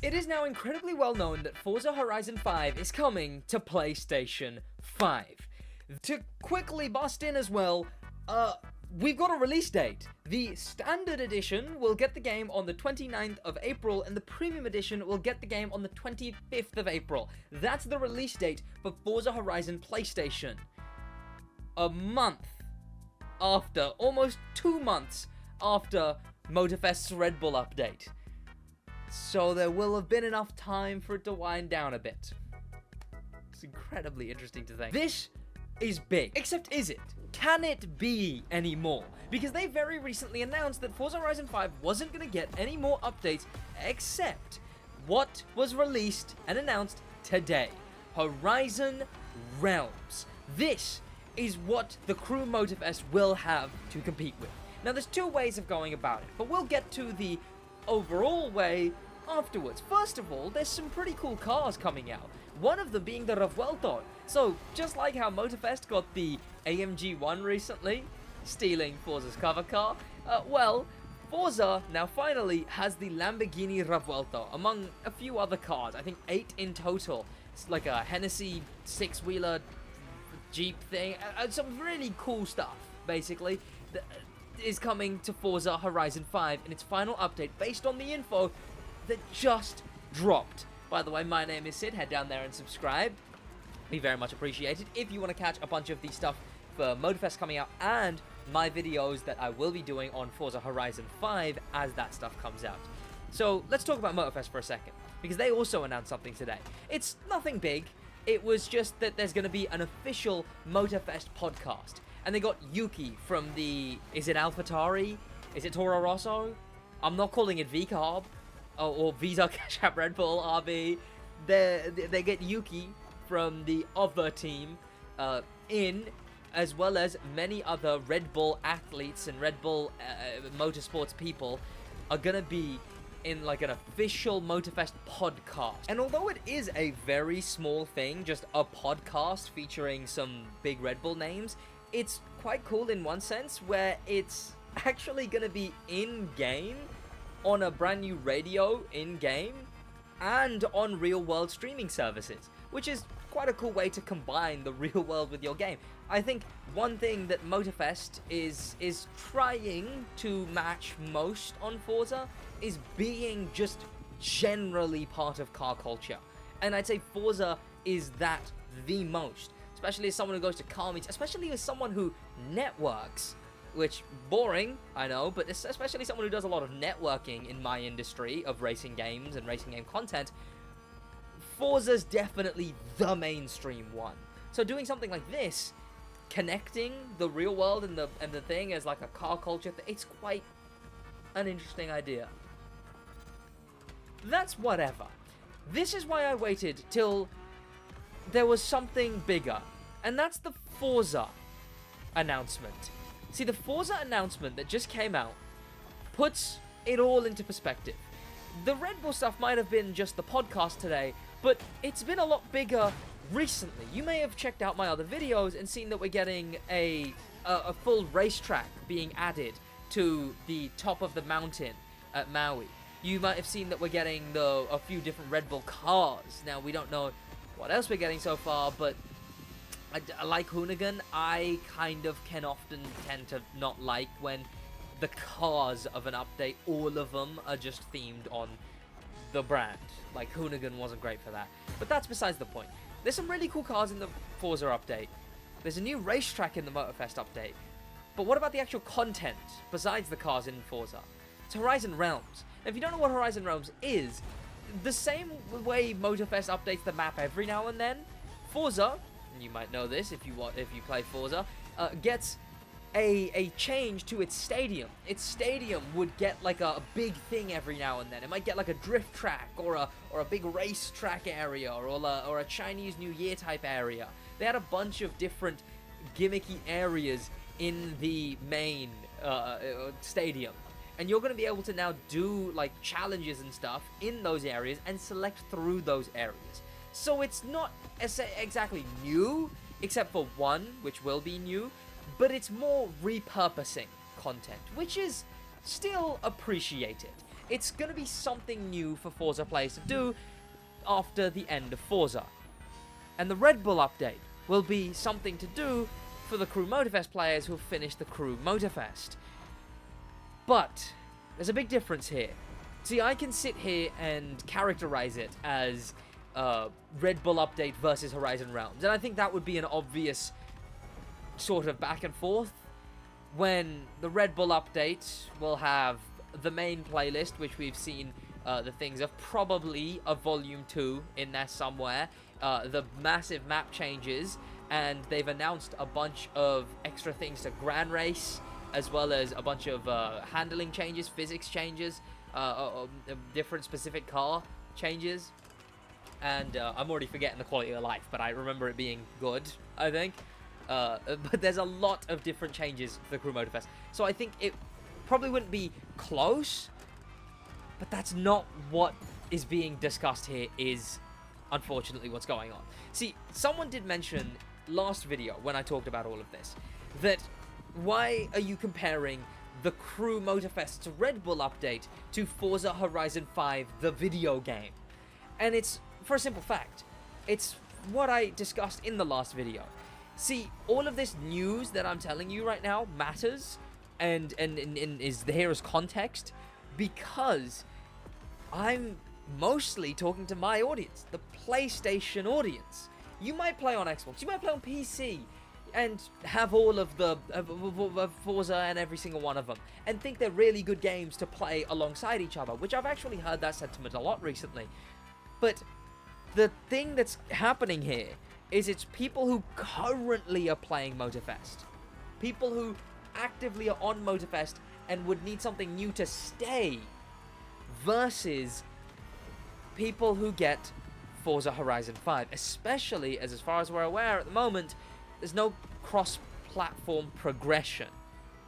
It is now incredibly well known that Forza Horizon 5 is coming to PlayStation 5. To quickly bust in as well, we've got a release date. The Standard Edition will get the game on the 29th of April, and the Premium Edition will get the game on the 25th of April. That's the release date for Forza Horizon PlayStation. A month after, almost 2 months after Motofest's Red Bull update. So there will have been enough time for it to wind down a bit. It's incredibly interesting to think. This is big. Except, is it? Can it be any more? Because they very recently announced that Forza Horizon 5 wasn't going to get any more updates except what was released and announced today. Horizon Realms. This is what the Crew Motofest will have to compete with. Now, there's two ways of going about it, but we'll get to the overall way afterwards. First of all, there's some pretty cool cars coming out. One of them being the Revuelto. So, just like how Motofest got the AMG 1 recently, stealing Forza's cover car, well, Forza now finally has the Lamborghini Revuelto, among a few other cars. I think 8 in total. It's like a Hennessy 6-wheeler Jeep thing. Some really cool stuff, basically, that is coming to Forza Horizon 5 in its final update based on the info that just dropped. By the way, my name is Sid. Head down there and subscribe. Be very much appreciated. If you want to catch a bunch of the stuff for Motofest coming out and my videos that I will be doing on Forza Horizon 5 as that stuff comes out. So let's talk about Motofest for a second, because they also announced something today. It's nothing big. It was just that there's going to be an official Motofest podcast. And they got Yuki from the... Is it AlphaTauri? Is it Toro Rosso? I'm not calling it VCARB. Or Visa Cash App Red Bull RB. They get Yuki from the other team in, as well as many other Red Bull athletes and Red Bull motorsports people are going to be in like an official Motofest podcast. And although it is a very small thing, just a podcast featuring some big Red Bull names, it's quite cool in one sense, where it's actually going to be in-game, on a brand new radio in-game, and on real-world streaming services, which is quite a cool way to combine the real world with your game. I think one thing that Motofest is trying to match most on Forza is being just generally part of car culture. And I'd say Forza is that the most. Especially as someone who goes to car meets, especially as someone who networks, which, boring, I know, but especially someone who does a lot of networking in my industry of racing games and racing game content, Forza's definitely the mainstream one. So doing something like this, connecting the real world and the thing as like a car culture, it's quite an interesting idea. That's whatever. This is why I waited till there was something bigger, and that's the Forza announcement. See, the Forza announcement that just came out puts it all into perspective. The Red Bull stuff might have been just the podcast today, but it's been a lot bigger recently. You may have checked out my other videos and seen that we're getting a full racetrack being added to the top of the mountain at Maui. You might have seen that we're getting a few different Red Bull cars. Now, we don't know what else we're getting so far, but I like Hoonigan. I kind of can often tend to not like when the cars of an update, all of them are just themed on the brand. Like, Hoonigan wasn't great for that. But that's besides the point. There's some really cool cars in the Forza update. There's a new racetrack in the Motofest update. But what about the actual content besides the cars in Forza? It's Horizon Realms. And if you don't know what Horizon Realms is, the same way Motofest updates the map every now and then, Forza, and you might know this if you play Forza, gets a change to its stadium. Its stadium would get like a big thing every now and then. It might get like a drift track or a big race track area or a Chinese New Year type area. They had a bunch of different gimmicky areas in the main stadium. And you're going to be able to now do like challenges and stuff in those areas and select through those areas. So it's not exactly new, except for one, which will be new, but it's more repurposing content, which is still appreciated. it's going to be something new for Forza players to do after the end of Forza. And the Red Bull update will be something to do for the Crew Motofest players who have finished the Crew Motofest. But there's a big difference here. See, I can sit here and characterize it as Red Bull update versus Horizon Realms, and I think that would be an obvious sort of back and forth, when the Red Bull update will have the main playlist, which we've seen the things of, probably a Volume 2 in there somewhere, the massive map changes, and they've announced a bunch of extra things to Grand Race, as well as a bunch of handling changes, physics changes, different specific car changes, and I'm already forgetting the quality of life, but I remember it being good, I think. But there's a lot of different changes for the Crew Motofest, so I think it probably wouldn't be close, but that's not what is being discussed here, is unfortunately what's going on. See, someone did mention last video, when I talked about all of this, that why are you comparing the Crew Motofest's Red Bull update to Forza Horizon 5, the video game? And it's for a simple fact. It's what I discussed in the last video. See, all of this news that I'm telling you right now matters and is here as context because I'm mostly talking to my audience, the PlayStation audience. You might play on Xbox, you might play on PC, and have all of the Forza and every single one of them, and think they're really good games to play alongside each other, which I've actually heard that sentiment a lot recently. But the thing that's happening here is it's people who currently are playing Motofest, people who actively are on Motofest and would need something new to stay, versus people who get Forza Horizon 5, especially as far as we're aware at the moment, there's no cross-platform progression.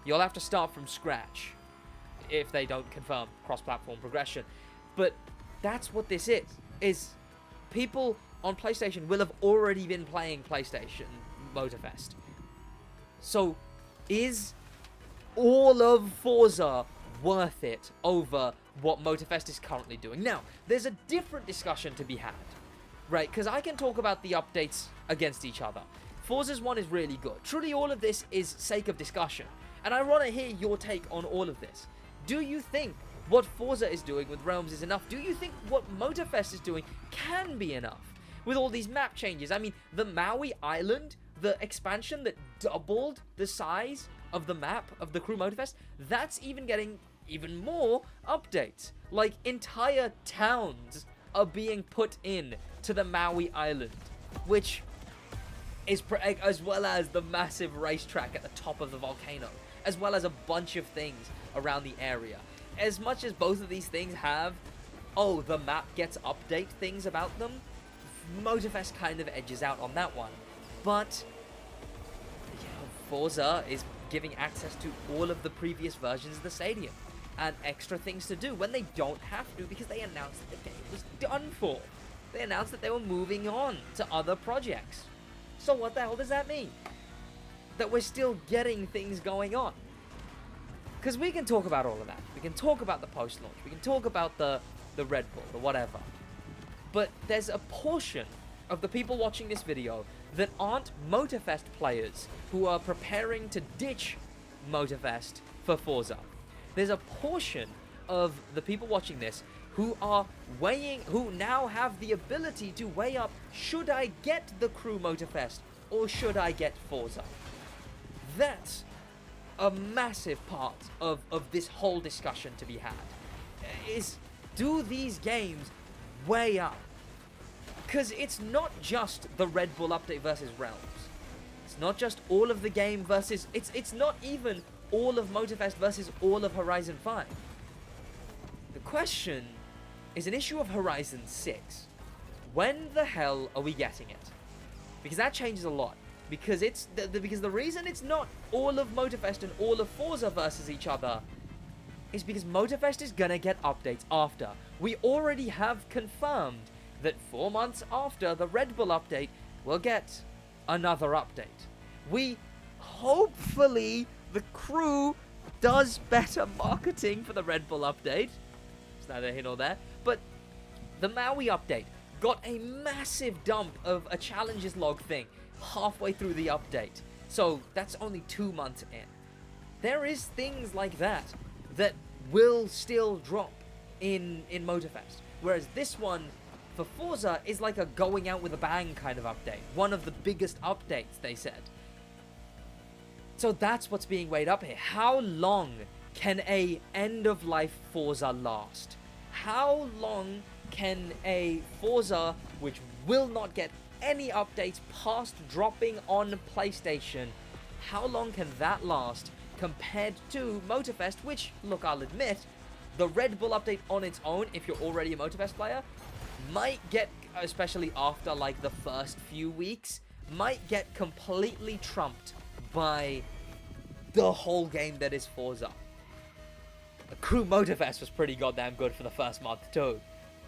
You'll have to start from scratch if they don't confirm cross-platform progression. But that's what this is people on PlayStation will have already been playing PlayStation Motofest. So is all of Forza worth it over what Motofest is currently doing? Now, there's a different discussion to be had, right? Because I can talk about the updates against each other. Forza's one is really good. Truly, all of this is sake of discussion. And I want to hear your take on all of this. Do you think what Forza is doing with Realms is enough? Do you think what Motofest is doing can be enough? With all these map changes. I mean, the Maui Island, the expansion that doubled the size of the map of the Crew Motofest, that's even getting even more updates. Like, entire towns are being put in to the Maui Island, which is as well as the massive racetrack at the top of the volcano, as well as a bunch of things around the area. As much as both of these things have, oh, the map gets update things about them, Motofest kind of edges out on that one. But Forza is giving access to all of the previous versions of the stadium and extra things to do when they don't have to, because they announced that the game was done for. They announced that they were moving on to other projects. So what the hell does that mean? That we're still getting things going on. Because we can talk about all of that. We can talk about the post-launch. We can talk about the Red Bull, the whatever. But there's a portion of the people watching this video that aren't Motofest players who are preparing to ditch Motofest for Forza. There's a portion of the people watching this who are who now have the ability to weigh up, should I get the Crew Motofest or should I get Forza? That's a massive part of this whole discussion to be had. Is, do these games weigh up? Because it's not just the Red Bull update versus Realms. It's not just all of the game versus... It's not even all of Motofest versus all of Horizon 5. The question is an issue of Horizon 6. When the hell are we getting it? Because that changes a lot. Because because the reason it's not all of Motofest and all of Forza versus each other is because Motofest is gonna get updates after. We already have confirmed that 4 months after the Red Bull update, we'll get another update. Hopefully, the crew does better marketing for the Red Bull update, neither here nor there. But the Maui update got a massive dump of a challenges log thing halfway through the update. So that's only 2 months in. There is things like that that will still drop in Motofest. Whereas this one, for Forza, is like a going out with a bang kind of update. One of the biggest updates, they said. So that's what's being weighed up here. How long can a end-of-life Forza last? How long can a Forza, which will not get any updates past dropping on PlayStation, how long can that last compared to Motofest, which, look, I'll admit, the Red Bull update on its own, if you're already a Motofest player, might get, especially after like the first few weeks, might get completely trumped by the whole game that is Forza. Crew Motofest was pretty goddamn good for the first month too.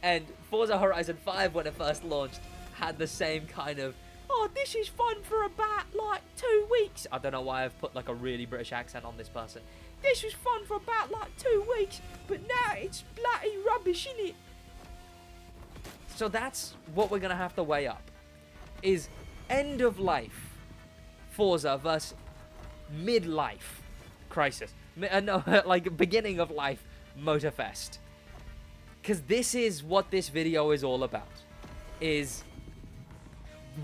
And Forza Horizon 5, when it first launched, had the same kind of, oh, this is fun for about like 2 weeks. I don't know why I've put like a really British accent on this person. This was fun for about like 2 weeks, but now it's bloody rubbish, innit? So that's what we're gonna have to weigh up. Is end of life Forza versus midlife Crisis. No, like beginning of life Motofest. Because this is what this video is all about. Is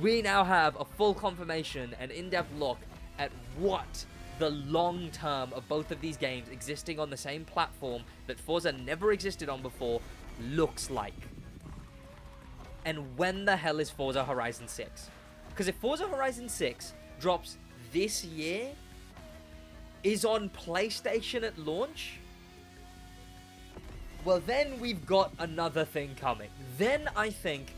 we now have a full confirmation and in-depth look at what the long term of both of these games existing on the same platform that Forza never existed on before looks like. And when the hell is Forza Horizon 6? Because if Forza Horizon 6 drops this year, is on PlayStation at launch, well then we've got another thing coming. Then I think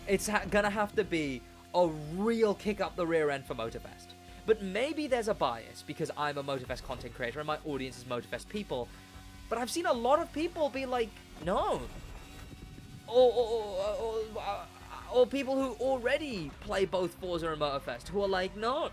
it's gonna have to be a real kick up the rear end for Motofest. But maybe there's a bias because I'm a Motofest content creator and my audience is Motofest people. But I've seen a lot of people be like, no. Or people who already play both Forza and Motofest who are like, no.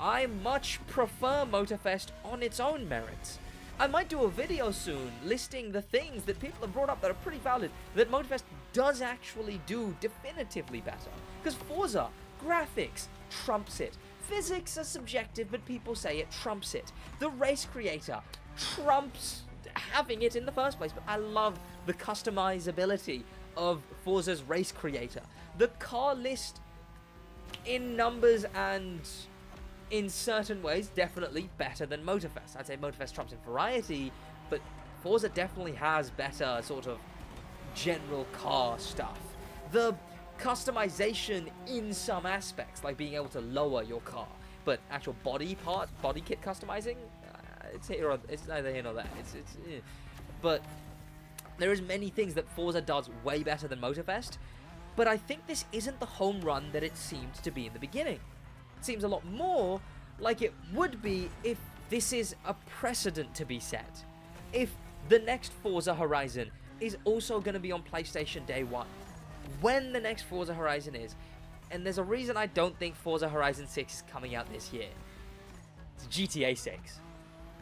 I much prefer Motofest on its own merits. I might do a video soon listing the things that people have brought up that are pretty valid that Motofest does actually do definitively better. Because Forza, graphics, trumps it. Physics are subjective, but people say it trumps it. The race creator trumps having it in the first place, but I love the customizability of Forza's race creator. The car list in numbers and in certain ways, definitely better than Motofest. I'd say Motofest trumps in variety, but Forza definitely has better sort of general car stuff. The customization in some aspects, like being able to lower your car, but actual body kit customizing, it's neither here nor there. But there is many things that Forza does way better than Motofest, but I think this isn't the home run that it seemed to be in the beginning. It seems a lot more like it would be if this is a precedent to be set. If the next Forza Horizon is also going to be on PlayStation day one. When the next Forza Horizon is. And there's a reason I don't think Forza Horizon 6 is coming out this year. It's GTA 6.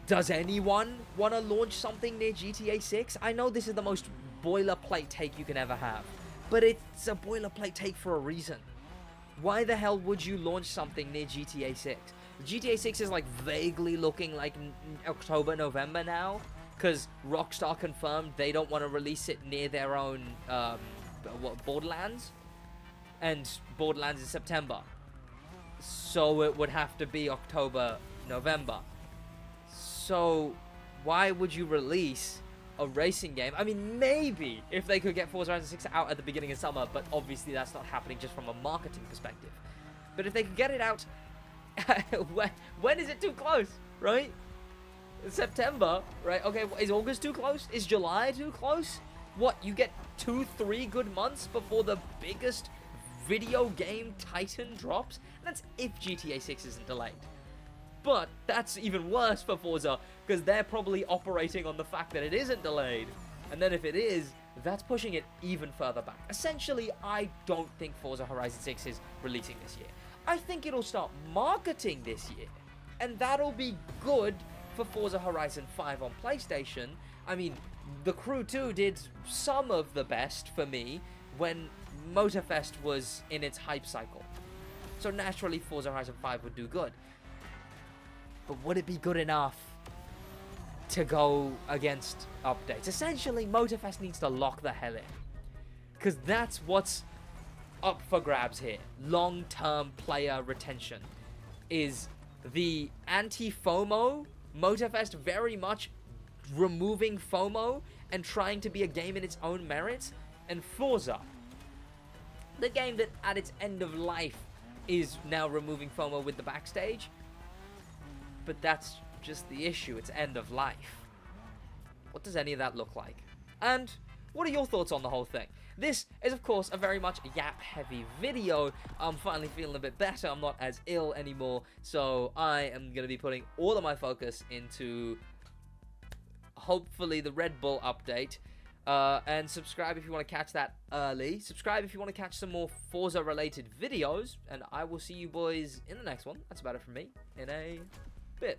Does anyone want to launch something near GTA 6? I know this is the most boilerplate take you can ever have. But it's a boilerplate take for a reason. Why the hell would you launch something near GTA 6? GTA 6 is like vaguely looking like October, November now. Because Rockstar confirmed they don't want to release it near their own Borderlands. And Borderlands is September. So it would have to be October, November. So why would you release a racing game? I mean, maybe if they could get Forza Horizon 6 out at the beginning of summer, but obviously that's not happening just from a marketing perspective. But if they could get it out, when is it too close, right? September, right? Okay, is August too close? Is July too close? What, you get 2-3 good months before the biggest video game titan drops? That's if GTA 6 isn't delayed. But that's even worse for Forza, because they're probably operating on the fact that it isn't delayed. And then if it is, that's pushing it even further back. Essentially, I don't think Forza Horizon 6 is releasing this year. I think it'll start marketing this year. And that'll be good for Forza Horizon 5 on PlayStation. I mean, The Crew 2 did some of the best for me when Motofest was in its hype cycle. So naturally, Forza Horizon 5 would do good. But would it be good enough to go against updates? Essentially, Motofest needs to lock the hell in. Because that's what's up for grabs here. Long-term player retention is the anti-FOMO. Motofest very much removing FOMO and trying to be a game in its own merits. And Forza, the game that at its end of life is now removing FOMO with the backstage. But that's just the issue. It's end of life. What does any of that look like? And what are your thoughts on the whole thing? This is, of course, a very much yap-heavy video. I'm finally feeling a bit better. I'm not as ill anymore. So I am going to be putting all of my focus into, hopefully, the Red Bull update. And subscribe if you want to catch that early. Subscribe if you want to catch some more Forza-related videos. And I will see you boys in the next one. That's about it from me in a